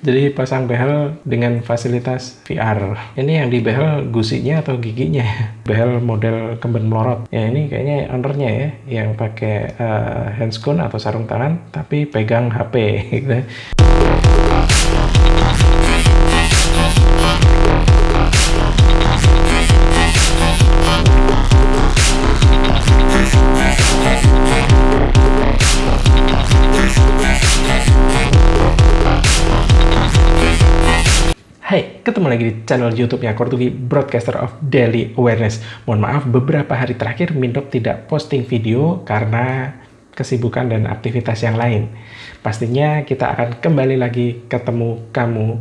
Jadi pasang behel dengan fasilitas VR. Ini yang di behel gusinya atau giginya? Behel model kemben melorot. Ya ini kayaknya ownernya ya, yang pakai handscoon atau sarung tangan, tapi pegang HP gitu. Hai, ketemu lagi di channel YouTube-nya Kortugi, Broadcaster of Daily Awareness. Mohon maaf, beberapa hari terakhir Mindop tidak posting video karena kesibukan dan aktivitas yang lain. Pastinya kita akan kembali lagi ketemu kamu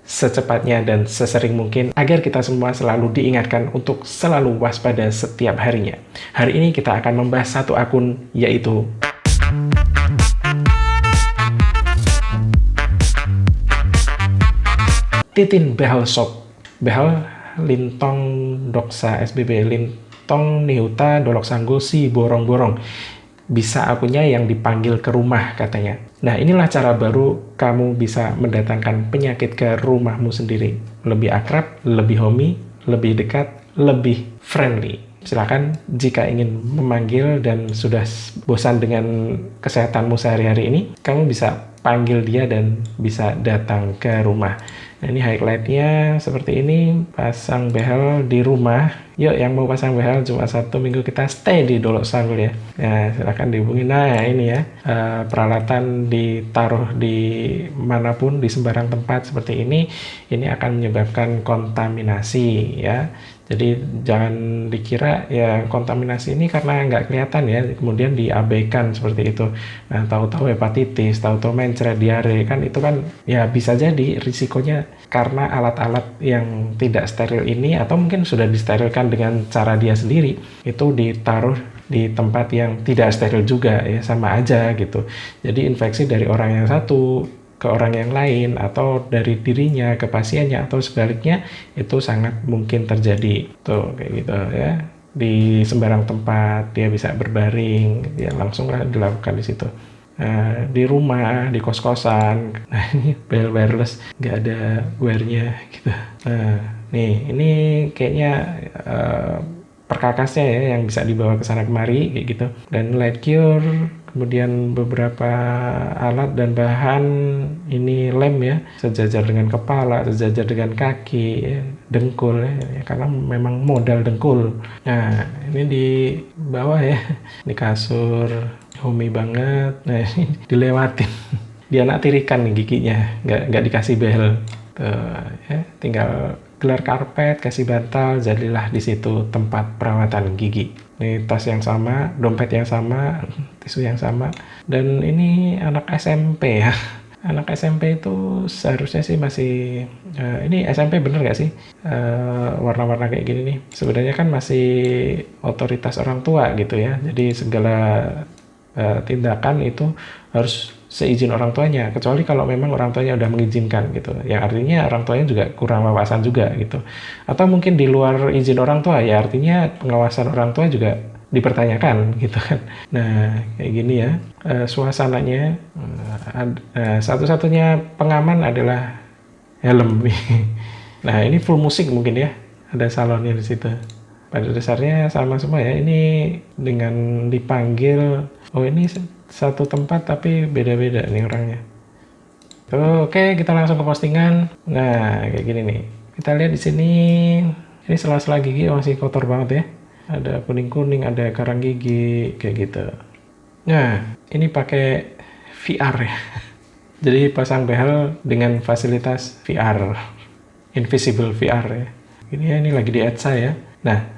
secepatnya dan sesering mungkin agar kita semua selalu diingatkan untuk selalu waspada setiap harinya. Hari ini kita akan membahas satu akun, yaitu Titin Behel Shop. Behel Lintong Doksa SBB Lintong Nihuta Dolok Sanggo Si Borong-Borong. Bisa akunnya yang dipanggil ke rumah katanya. Nah, inilah cara baru kamu bisa mendatangkan penyakit ke rumahmu sendiri. Lebih akrab, lebih homey, lebih dekat, lebih friendly. Silakan jika ingin memanggil dan sudah bosan dengan kesehatanmu sehari-hari ini, kamu bisa panggil dia dan bisa datang ke rumah. Nah, ini highlightnya seperti ini, pasang behel di rumah. Yuk yang mau pasang behel cuma Sabtu Minggu kita stay di Dolok Sanggo ya. Nah, silahkan dihubungi. Nah ini ya, peralatan ditaruh di manapun, di sembarang tempat seperti ini akan menyebabkan kontaminasi ya. Jadi jangan dikira ya kontaminasi ini karena nggak kelihatan ya, kemudian diabaikan seperti itu. Nah, tahu-tahu hepatitis, tahu-tahu mencret, diare, kan itu kan ya bisa jadi risikonya karena alat-alat yang tidak steril ini, atau mungkin sudah disterilkan dengan cara dia sendiri, itu ditaruh di tempat yang tidak steril juga ya, sama aja gitu. Jadi infeksi dari orang yang satu ke orang yang lain, atau dari dirinya ke pasiennya, atau sebaliknya, itu sangat mungkin terjadi tuh kayak gitu ya. Di sembarang tempat dia bisa berbaring, ya langsung dilakukan di situ. Nah, di rumah, di kos-kosan, nah ini behel wireless nggak ada wear-nya gitu. Nah nih, ini kayaknya perkakasnya ya yang bisa dibawa ke sana kemari kayak gitu, dan light cure, kemudian beberapa alat dan bahan, ini lem ya, sejajar dengan kepala, sejajar dengan kaki ya, dengkul ya, karena memang modal dengkul. Nah ini di bawah ya, di kasur homey banget. Nah ini dilewatin, dia nak tirikan nih giginya, nggak dikasih behel tuh ya, tinggal gelar karpet, kasih bantal, jadilah di situ tempat perawatan gigi. Ini tas yang sama, dompet yang sama, tisu yang sama, dan ini anak SMP ya. Anak SMP itu seharusnya sih masih, ini SMP bener gak sih? Warna-warna kayak gini nih, sebenarnya kan masih otoritas orang tua gitu ya. Jadi segala tindakan itu harus seizin orang tuanya, kecuali kalau memang orang tuanya udah mengizinkan gitu, yang artinya orang tuanya juga kurang wawasan juga gitu, atau mungkin di luar izin orang tua, ya artinya pengawasan orang tua juga dipertanyakan gitu kan. Nah kayak gini ya suasananya. Satu-satunya pengaman adalah helm nih. Nah ini full musik mungkin ya, ada salonnya di situ. Pada dasarnya sama semua ya, ini dengan dipanggil, oh ini satu tempat tapi beda-beda nih orangnya. Oke, kita langsung ke postingan. Nah, kayak gini nih. Kita lihat di sini, ini sela-sela gigi masih kotor banget ya. Ada kuning-kuning, ada karang gigi, kayak gitu. Nah, ini pakai VR ya. Jadi pasang behel dengan fasilitas VR, invisible VR ya. Ini lagi di Edsa ya. Nah,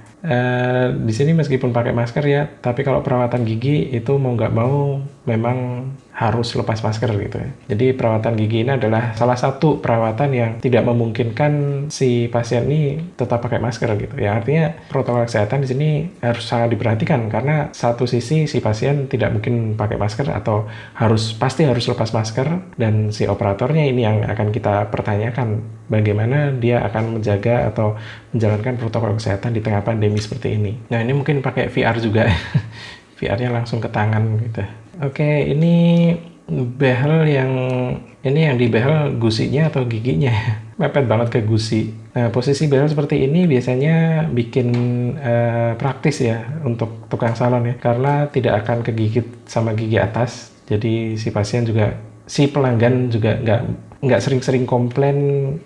di sini meskipun pakai masker ya, tapi kalau perawatan gigi itu mau nggak mau memang harus lepas masker gitu ya. Jadi perawatan gigi ini adalah salah satu perawatan yang tidak memungkinkan si pasien ini tetap pakai masker gitu ya. Artinya protokol kesehatan di sini harus sangat diperhatikan, karena satu sisi si pasien tidak mungkin pakai masker atau pasti harus lepas masker, dan si operatornya ini yang akan kita pertanyakan bagaimana dia akan menjaga atau menjalankan protokol kesehatan di tengah pandemi seperti ini. Nah ini mungkin pakai VR juga. VR-nya langsung ke tangan gitu. Oke, ini behel yang ini yang dibehel gusinya atau giginya. Mepet banget ke gusi. Nah, posisi behel seperti ini biasanya bikin praktis ya untuk tukang salon ya, karena tidak akan kegigit sama gigi atas. Jadi si pelanggan juga nggak sering-sering komplain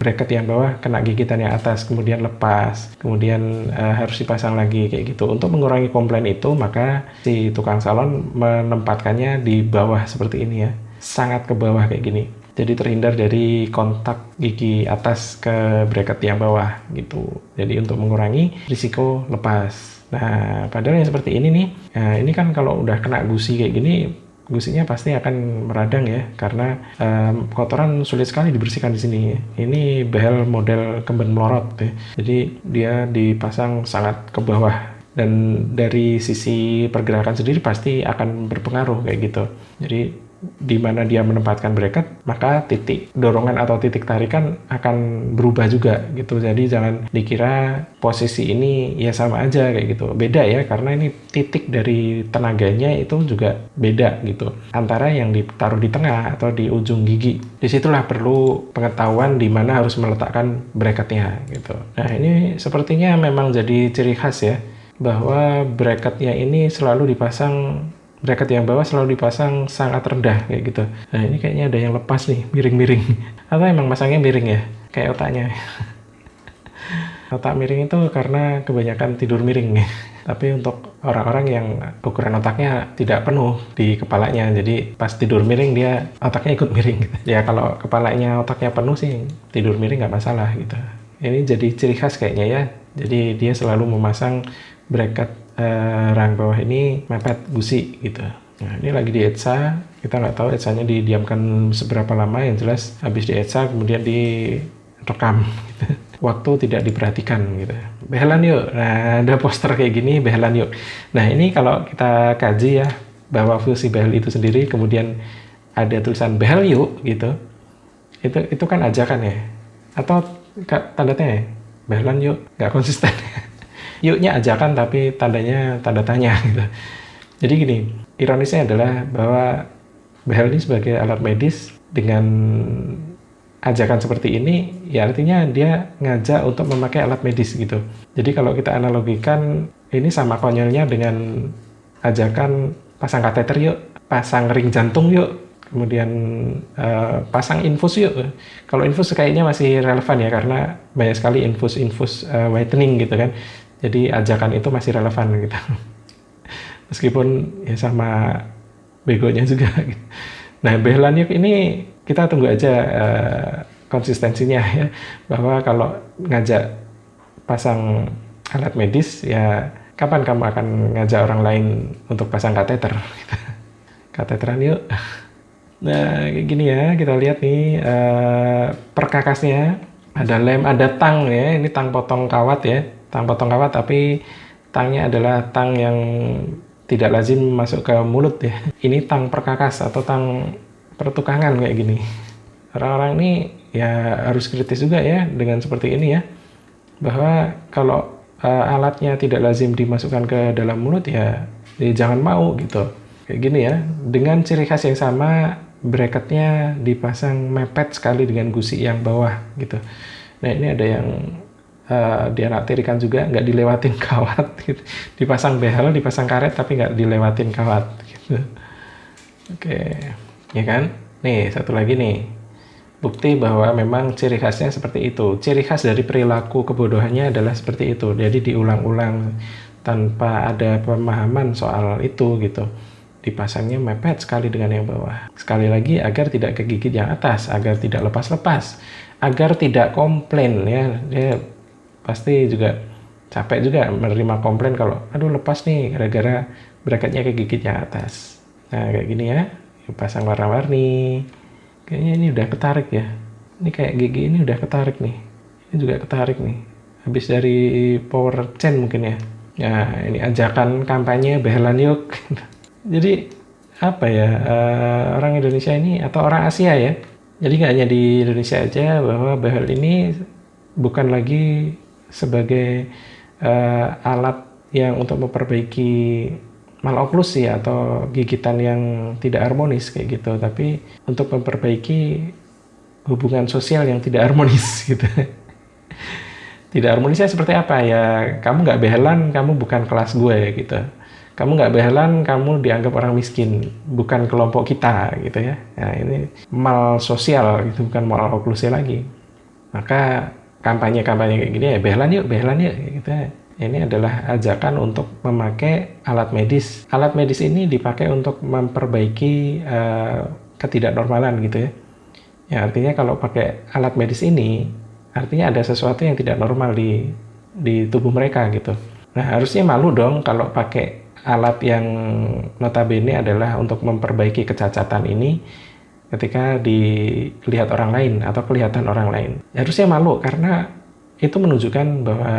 bracket yang bawah kena gigitan yang atas, kemudian lepas, kemudian harus dipasang lagi kayak gitu. Untuk mengurangi komplain itu, maka si tukang salon menempatkannya di bawah seperti ini ya, sangat ke bawah kayak gini. Jadi terhindar dari kontak gigi atas ke bracket yang bawah gitu. Jadi untuk mengurangi risiko lepas. Nah, padahal yang seperti ini nih, nah ini kan kalau udah kena gusi kayak gini, gusinya pasti akan meradang ya, karena kotoran sulit sekali dibersihkan di sini. Ini behel model kemben melorot ya. Jadi dia dipasang sangat ke bawah, dan dari sisi pergerakan sendiri pasti akan berpengaruh kayak gitu. Jadi di mana dia menempatkan bracket, maka titik dorongan atau titik tarikan akan berubah juga gitu. Jadi jangan dikira posisi ini ya sama aja kayak gitu. Beda ya, karena ini titik dari tenaganya itu juga beda gitu. Antara yang ditaruh di tengah atau di ujung gigi. Disitulah perlu pengetahuan di mana harus meletakkan bracketnya gitu. Nah, ini sepertinya memang jadi ciri khas ya, bahwa bracketnya ini selalu dipasang, bracket yang bawah selalu dipasang sangat rendah kayak gitu. Nah, ini kayaknya ada yang lepas nih, miring-miring. Atau emang masangnya miring ya, kayak otaknya. Otak miring itu karena kebanyakan tidur miring nih. Tapi untuk orang-orang yang ukuran otaknya tidak penuh di kepalanya, jadi pas tidur miring dia otaknya ikut miring gitu. Ya kalau kepalanya otaknya penuh sih tidur miring nggak masalah gitu. Ini jadi ciri khas kayaknya ya. Jadi dia selalu memasang bracket rang bawah ini mepet gusi gitu. Nah, ini lagi dietsa, kita nggak tahu etsanya didiamkan seberapa lama, yang jelas habis dietsa kemudian direkam gitu. Waktu tidak diperhatikan gitu. Behelan yuk. Nah, ada poster kayak gini, behelan yuk. Nah, ini kalau kita kaji ya, bahwa fungsi behel itu sendiri, kemudian ada tulisan behel yuk gitu. Itu kan ajakan ya. Atau tanda tanya, behelan yuk, nggak konsisten. Yuknya ajakan tapi tandanya tanda tanya gitu. Jadi gini, ironisnya adalah bahwa behel ini sebagai alat medis dengan ajakan seperti ini, ya artinya dia ngajak untuk memakai alat medis gitu. Jadi kalau kita analogikan, ini sama konyolnya dengan ajakan pasang kateter yuk, pasang ring jantung yuk, kemudian pasang infus yuk. Kalau infus kayaknya masih relevan ya, karena banyak sekali infus whitening gitu kan. Jadi ajakan itu masih relevan gitu. Meskipun ya sama begonya juga gitu. Nah, behelan yuk ini kita tunggu aja konsistensinya ya, bahwa kalau ngajak pasang alat medis ya, kapan kamu akan ngajak orang lain untuk pasang kateter gitu. Kateteran yuk. Nah, kayak gini ya, kita lihat nih perkakasnya, ada lem, ada tang ya, ini tang potong kawat ya, tang potong kawat, tapi tangnya adalah tang yang tidak lazim masuk ke mulut ya. Ini tang perkakas atau tang pertukangan kayak gini. Orang-orang ini ya harus kritis juga ya dengan seperti ini ya, bahwa kalau alatnya tidak lazim dimasukkan ke dalam mulut ya jangan mau gitu. Kayak gini ya, dengan ciri khas yang sama, bracketnya dipasang mepet sekali dengan gusi yang bawah gitu. Nah, ini ada yang dianaktirikan juga, nggak dilewatin kawat gitu. Dipasang behel, dipasang karet tapi nggak dilewatin kawat gitu. Oke, ya kan? Nih, satu lagi nih, bukti bahwa memang ciri khasnya seperti itu. Ciri khas dari perilaku kebodohannya adalah seperti itu. Jadi diulang-ulang tanpa ada pemahaman soal itu gitu. Dipasangnya mepet sekali dengan yang bawah. Sekali lagi, agar tidak kegigit yang atas, agar tidak lepas-lepas, agar tidak komplain ya. Dia pasti juga capek juga menerima komplain kalau aduh lepas nih gara-gara bracketnya kegigit yang atas. Nah, kayak gini ya, pasang warna-warni. Kayaknya ini udah ketarik ya. Ini kayak gigi ini udah ketarik nih. Ini juga ketarik nih. Habis dari power chain mungkin ya. Nah, ini ajakan kampanye behelan yuk. Jadi apa ya, orang Indonesia ini atau orang Asia ya. Jadi nggak hanya di Indonesia aja, bahwa behel ini bukan lagi sebagai alat yang untuk memperbaiki maloklusi atau gigitan yang tidak harmonis kayak gitu, tapi untuk memperbaiki hubungan sosial yang tidak harmonis gitu. Tidak harmonisnya seperti apa ya? Kamu nggak behelan, kamu bukan kelas gue gitu. Kamu nggak behelan, kamu dianggap orang miskin, bukan kelompok kita gitu ya. Nah, ini mal sosial gitu, bukan mal oklusi lagi. Maka kampanye-kampanye kayak gini ya, behelan yuk gitu ya. Ini adalah ajakan untuk memakai alat medis. Alat medis ini dipakai untuk memperbaiki ketidaknormalan gitu ya. Ya artinya kalau pakai alat medis ini, artinya ada sesuatu yang tidak normal di tubuh mereka gitu. Nah harusnya malu dong kalau pakai alat yang notabene adalah untuk memperbaiki kecacatan ini ketika dilihat orang lain atau kelihatan orang lain. Harusnya malu karena itu menunjukkan bahwa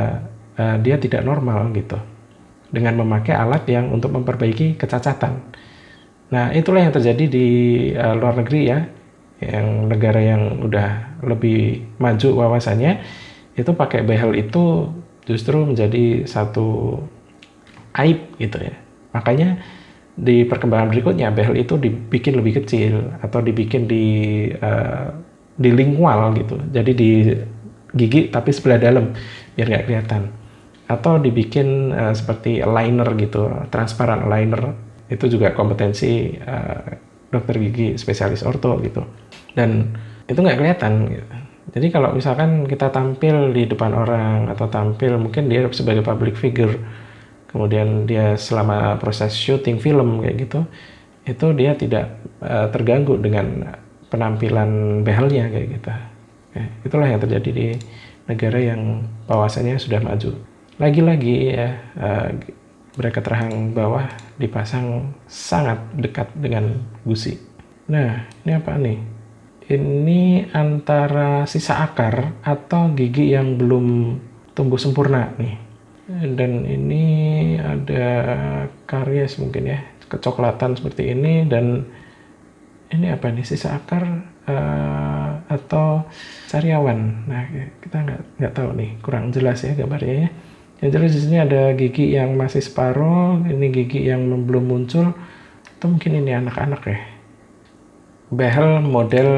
dia tidak normal gitu dengan memakai alat yang untuk memperbaiki kecacatan. Nah itulah yang terjadi di luar negeri ya, yang negara yang udah lebih maju wawasannya, itu pakai behel itu justru menjadi satu aib gitu ya. Makanya di perkembangan berikutnya behel itu dibikin lebih kecil atau dibikin di lingual gitu, jadi di gigi tapi sebelah dalam biar nggak kelihatan, atau dibikin seperti liner gitu, transparan liner. Itu juga kompetensi dokter gigi spesialis orto gitu, dan itu nggak kelihatan gitu. Jadi kalau misalkan kita tampil di depan orang atau tampil mungkin dia sebagai public figure, kemudian dia selama proses syuting film kayak gitu, itu dia tidak terganggu dengan penampilan behelnya kayak gitu. Itulah yang terjadi di negara yang wawasannya sudah maju. Lagi-lagi ya, bracket rahang bawah dipasang sangat dekat dengan gusi. Nah, ini apa nih? Ini antara sisa akar atau gigi yang belum tumbuh sempurna nih. Dan ini ada karies mungkin ya, kecoklatan seperti ini. Dan ini apa nih, sisa akar atau sariawan. Nah kita nggak tahu nih, kurang jelas ya gambarnya ya. Yang jelas di sini ada gigi yang masih separuh, ini gigi yang belum muncul, atau mungkin ini anak-anak ya. Behel model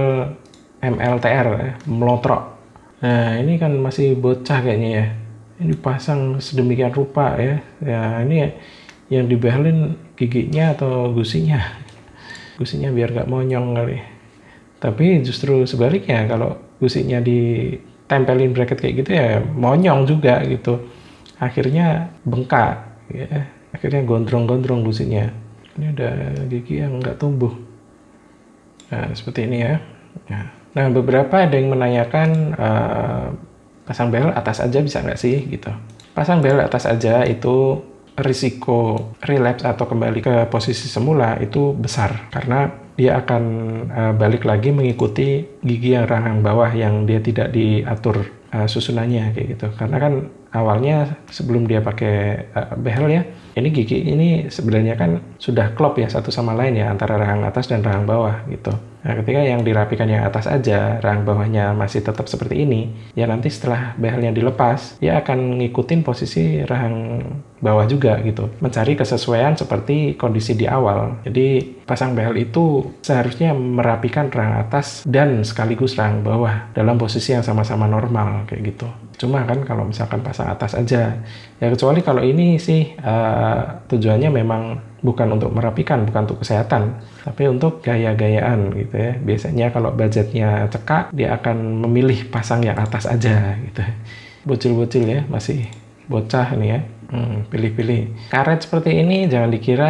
MLTR ya, melotrok. Nah ini kan masih bocah kayaknya ya. Ini pasang sedemikian rupa ya. Ya ini yang dibehelin giginya atau gusinya. Gusinya biar nggak monyong kali. Tapi justru sebaliknya, kalau gusinya ditempelin bracket kayak gitu ya monyong juga gitu. Akhirnya bengkak ya. Akhirnya gondrong-gondrong gusinya. Ini ada gigi yang nggak tumbuh. Nah seperti ini ya. Nah beberapa ada yang menanyakan pasang behel atas aja bisa nggak sih gitu. Pasang behel atas aja itu risiko relapse atau kembali ke posisi semula itu besar, karena dia akan balik lagi mengikuti gigi yang rahang bawah yang dia tidak diatur susunannya kayak gitu. Karena kan awalnya sebelum dia pakai behel ya, ini gigi ini sebenarnya kan sudah klop ya satu sama lain ya, antara rahang atas dan rahang bawah gitu. Nah ketika yang dirapikan yang atas aja, rahang bawahnya masih tetap seperti ini, ya nanti setelah behelnya dilepas, dia akan ngikutin posisi rahang bawah juga gitu, mencari kesesuaian seperti kondisi di awal. Jadi pasang behel itu seharusnya merapikan rahang atas dan sekaligus rahang bawah dalam posisi yang sama-sama normal kayak gitu. Cuma kan kalau misalkan pasang atas aja, ya kecuali kalau ini sih tujuannya memang bukan untuk merapikan, bukan untuk kesehatan, tapi untuk gaya-gayaan gitu ya. Biasanya kalau budgetnya cekak, dia akan memilih pasang yang atas aja gitu. Bocil-bocil ya, masih bocah nih ya, pilih-pilih. Karet seperti ini jangan dikira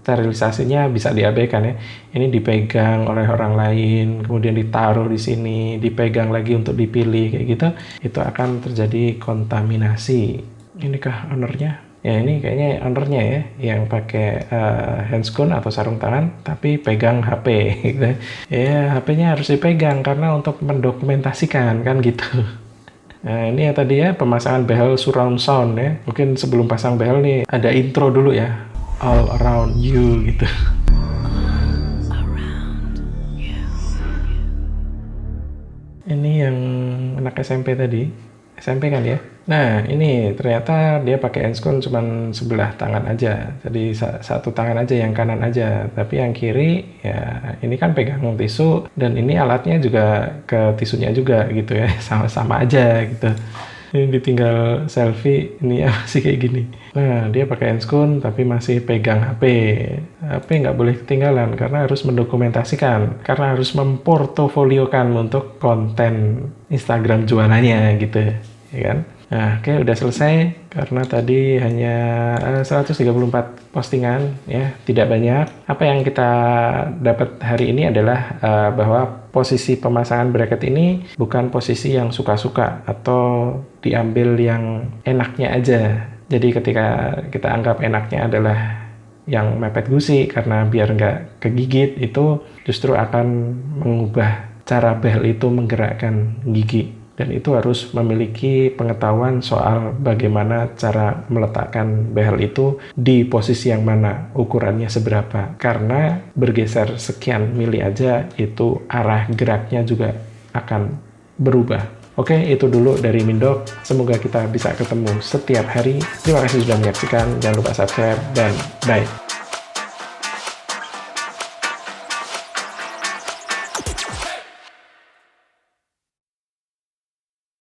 sterilisasinya bisa diabaikan ya. Ini dipegang oleh orang lain, kemudian ditaruh di sini, dipegang lagi untuk dipilih kayak gitu, itu akan terjadi kontaminasi. Inikah ownernya? Ya ini kayaknya ownernya ya, yang pakai handscone atau sarung tangan, tapi pegang HP gitu. Ya HP-nya harus dipegang karena untuk mendokumentasikan kan gitu. Nah ini ya tadi ya, pemasangan behel surround sound ya. Mungkin sebelum pasang behel nih ada intro dulu ya, all around you gitu. Ini yang anak SMP tadi, SMP kan ya. Nah, ini ternyata dia pakai Enscon cuman sebelah tangan aja. Jadi satu tangan aja, yang kanan aja. Tapi yang kiri, ya ini kan pegang tisu, dan ini alatnya juga ke tisunya juga gitu ya. Sama-sama aja gitu. Ini ditinggal selfie, ini ya masih kayak gini. Nah, dia pakai Enscon tapi masih pegang HP. HP nggak boleh ketinggalan karena harus mendokumentasikan, karena harus memportofoliokan untuk konten Instagram jualannya gitu, ya kan? Nah, oke, udah selesai karena tadi hanya 134 postingan ya, tidak banyak. Apa yang kita dapat hari ini adalah bahwa posisi pemasangan bracket ini bukan posisi yang suka-suka atau diambil yang enaknya aja. Jadi ketika kita anggap enaknya adalah yang mepet gusi karena biar nggak kegigit, itu justru akan mengubah cara behel itu menggerakkan gigi. Dan itu harus memiliki pengetahuan soal bagaimana cara meletakkan behel itu di posisi yang mana, ukurannya seberapa. Karena bergeser sekian mili aja, itu arah geraknya juga akan berubah. Oke, itu dulu dari Mindok. Semoga kita bisa ketemu setiap hari. Terima kasih sudah menyaksikan. Jangan lupa subscribe dan bye.